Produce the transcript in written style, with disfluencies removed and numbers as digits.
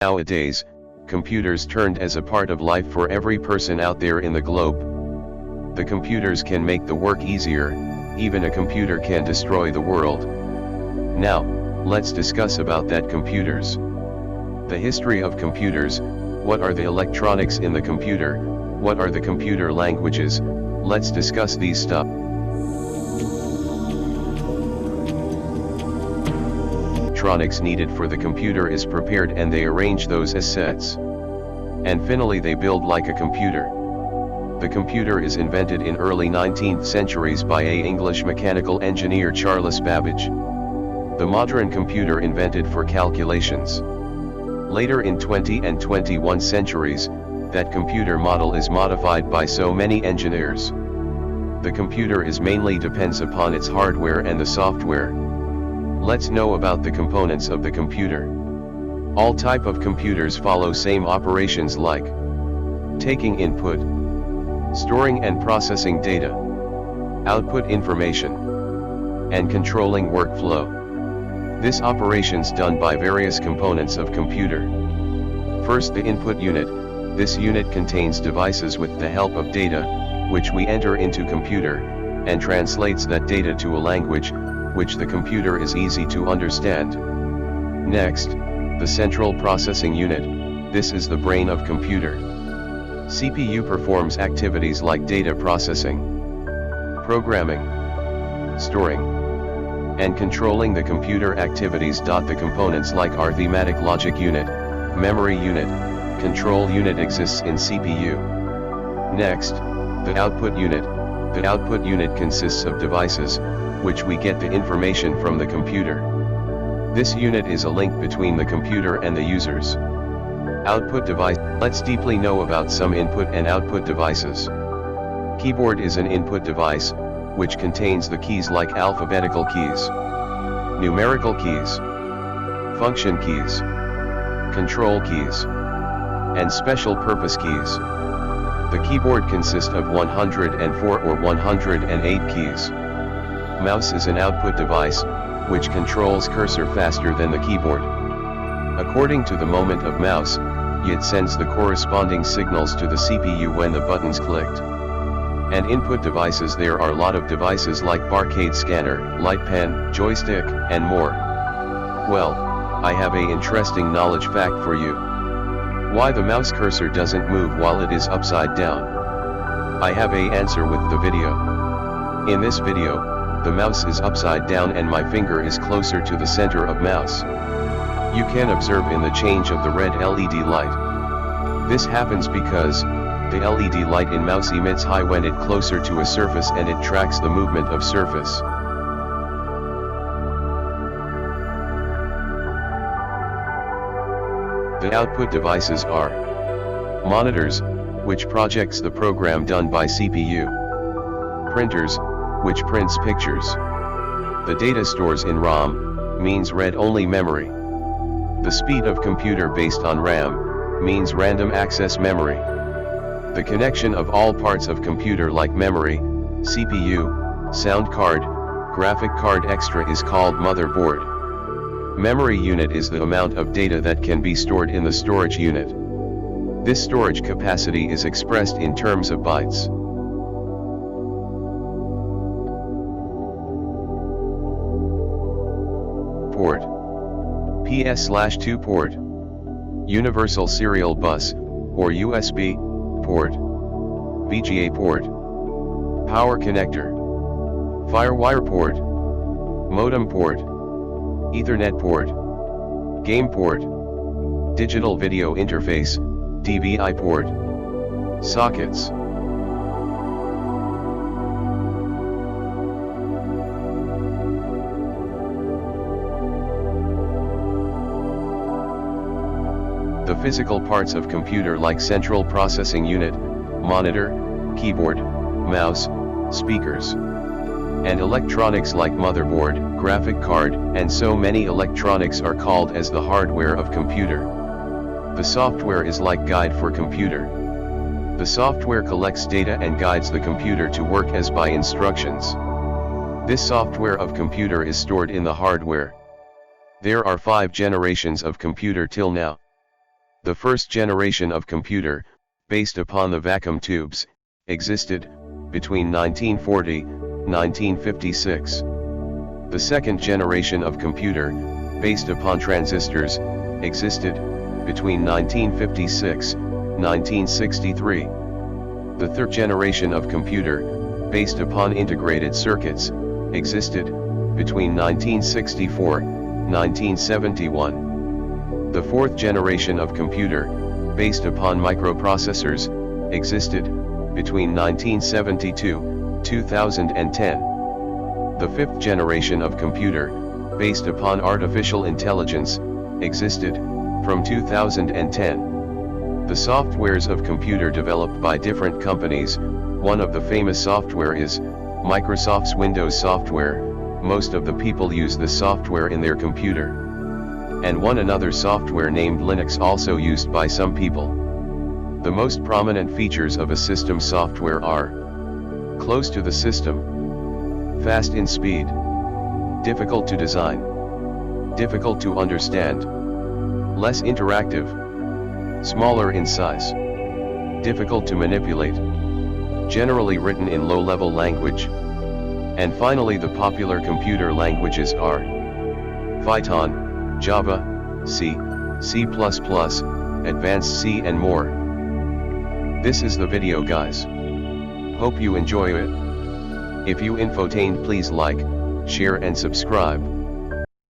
Nowadays, computers turned as a part of life for every person out there in the globe. The computers can make the work easier, even a computer can destroy the world. Now, let's discuss about that computers. The history of computers, what are the electronics in the computer, what are the computer languages, let's discuss these stuff. Electronics needed for the computer is prepared and they arrange those as sets. And finally they build like a computer. The computer is invented in early 19th centuries by a English mechanical engineer Charles Babbage. The modern computer invented for calculations. Later in 20 and 21 centuries, that computer model is modified by so many engineers. The computer is mainly depends upon its hardware and the software. Let's know about the components of the computer. All type of computers follow same operations like taking input, storing and processing data, output information, and controlling workflow. This operations done by various components of computer. First, the input unit. This unit contains devices with the help of data, which we enter into computer, and translates that data to a language, which the computer is easy to understand. Next, the central processing unit. This is the brain of computer. CPU performs activities like data processing, programming, storing, and controlling the computer activities. The components like are thematic logic unit, memory unit, control unit exists in CPU. Next, the output unit. The output unit consists of devices, which we get the information from the computer. This unit is a link between the computer and the users. Output device. Let's deeply know about some input and output devices. Keyboard is an input device, which contains the keys like alphabetical keys, numerical keys, function keys, control keys, and special purpose keys. The keyboard consists of 104 or 108 keys. Mouse is an output device, which controls cursor faster than the keyboard. According to the moment of mouse, it sends the corresponding signals to the CPU when the buttons clicked. And input devices, there are a lot of devices like barcode scanner, light pen, joystick, and more. Well, I have a interesting knowledge fact for you. Why the mouse cursor doesn't move while it is upside down? I have a answer with the video. In this video, the mouse is upside down and my finger is closer to the center of mouse. You can observe in the change of the red LED light. This happens because the LED light in mouse emits high when it closer to a surface and it tracks the movement of surface. The output devices are monitors, which projects the program done by CPU, printers, which prints pictures. The data stores in ROM, means read-only memory. The speed of computer based on RAM, means random access memory. The connection of all parts of computer like memory, CPU, sound card, graphic card extra is called motherboard. Memory unit is the amount of data that can be stored in the storage unit. This storage capacity is expressed in terms of bytes. Port. PS/2 port. Universal Serial Bus, or USB, port. VGA port. Power connector. Firewire port. Modem port. Ethernet port. Game port. Digital video interface, DVI port. Sockets. The physical parts of computer like central processing unit, monitor, keyboard, mouse, speakers, and electronics like motherboard, graphic card, and so many electronics are called as the hardware of computer. The software is like guide for computer. The software collects data and guides the computer to work as by instructions. This software of computer is stored in the hardware. There are 5 generations of computer till now. The first generation of computer, based upon the vacuum tubes, existed between 1940-1956. The second generation of computer, based upon transistors, existed between 1956-1963. The third generation of computer, based upon integrated circuits, existed between 1964-1971. The fourth generation of computer, based upon microprocessors, existed between 1972-2010. The fifth generation of computer, based upon artificial intelligence, existed from 2010. The softwares of computer developed by different companies. One of the famous software is Microsoft's Windows software. Most of the people use this software in their computer. And one another software named Linux also used by some people. The most prominent features of a system software are close to the system, fast in speed, difficult to design, difficult to understand, less interactive, smaller in size, difficult to manipulate, generally written in low-level language. And finally, the popular computer languages are Python, Java, C, C++, Advanced C and more. This is the video, guys. Hope you enjoy it. If you infotained, please like, share and subscribe.